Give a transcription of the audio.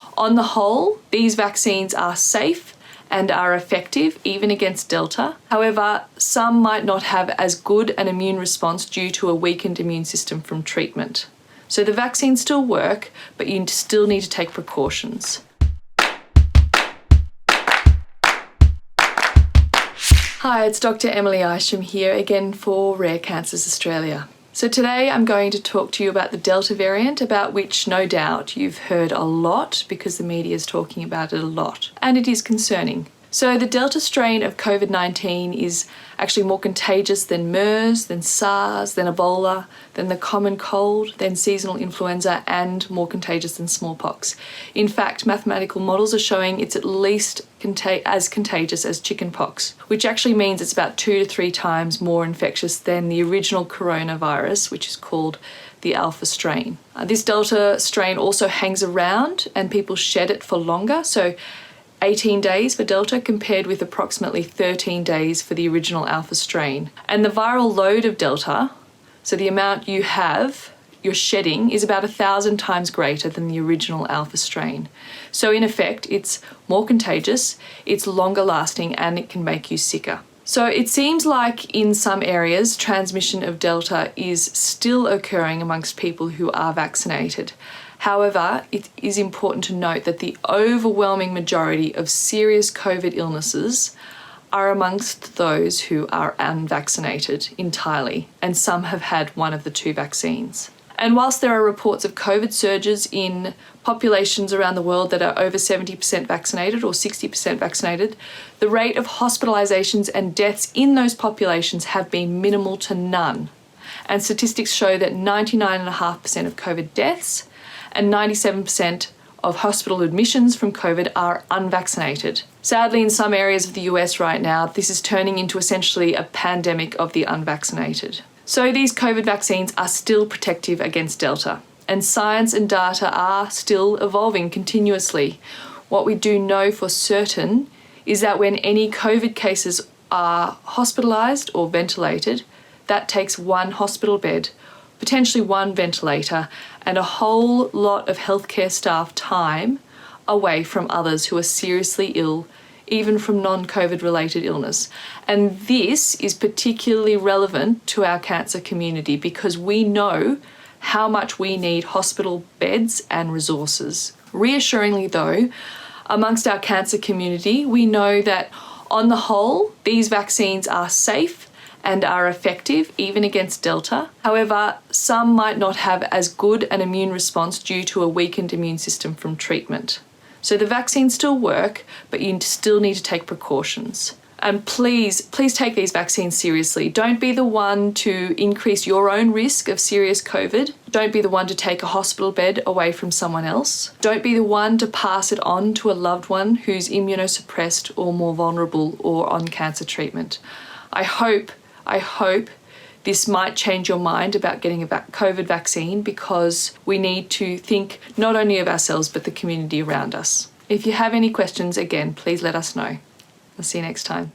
On the whole, these vaccines are safe and are effective even against Delta. However, some might not have as good an immune response due to a weakened immune system from treatment. So the vaccines still work, but you still need to take precautions. Hi, it's Dr. Emily Isham here again for Rare Cancers Australia. So today I'm going to talk to you about the Delta variant, about which no doubt you've heard a lot because the media is talking about it a lot, and it is concerning. So the Delta strain of COVID-19 is actually more contagious than MERS, than SARS, than Ebola, than the common cold, than seasonal influenza, and more contagious than smallpox. In fact, mathematical models are showing it's at least as contagious as chickenpox, which actually means it's about 2 to 3 times more infectious than the original coronavirus, which is called the Alpha strain. This Delta strain also hangs around and people shed it for longer, so 18 days for Delta compared with approximately 13 days for the original Alpha strain. And the viral load of Delta, so the amount you're shedding, is about 1,000 times greater than the original Alpha strain. So in effect, it's more contagious, it's longer lasting, and it can make you sicker. So it seems like in some areas, transmission of Delta is still occurring amongst people who are vaccinated. However, it is important to note that the overwhelming majority of serious COVID illnesses are amongst those who are unvaccinated entirely, and some have had one of the 2 vaccines. And whilst there are reports of COVID surges in populations around the world that are over 70% vaccinated or 60% vaccinated, the rate of hospitalizations and deaths in those populations have been minimal to none. And statistics show that 99.5% of COVID deaths and 97% of hospital admissions from COVID are unvaccinated. Sadly, in some areas of the US right now, this is turning into essentially a pandemic of the unvaccinated. So these COVID vaccines are still protective against Delta, and science and data are still evolving continuously. What we do know for certain is that when any COVID cases are hospitalized or ventilated, that takes 1 hospital bed, potentially 1 ventilator, and a whole lot of healthcare staff time away from others who are seriously ill, even from non-COVID related illness. And this is particularly relevant to our cancer community because we know how much we need hospital beds and resources. Reassuringly though, amongst our cancer community, we know that on the whole, these vaccines are safe and are effective even against Delta. However, some might not have as good an immune response due to a weakened immune system from treatment. So the vaccines still work, but you still need to take precautions. And please take these vaccines seriously. Don't be the one to increase your own risk of serious COVID. Don't be the one to take a hospital bed away from someone else. Don't be the one to pass it on to a loved one who's immunosuppressed or more vulnerable or on cancer treatment. I hope this might change your mind about getting a COVID vaccine because we need to think not only of ourselves but the community around us. If you have any questions, again, please let us know. I'll see you next time.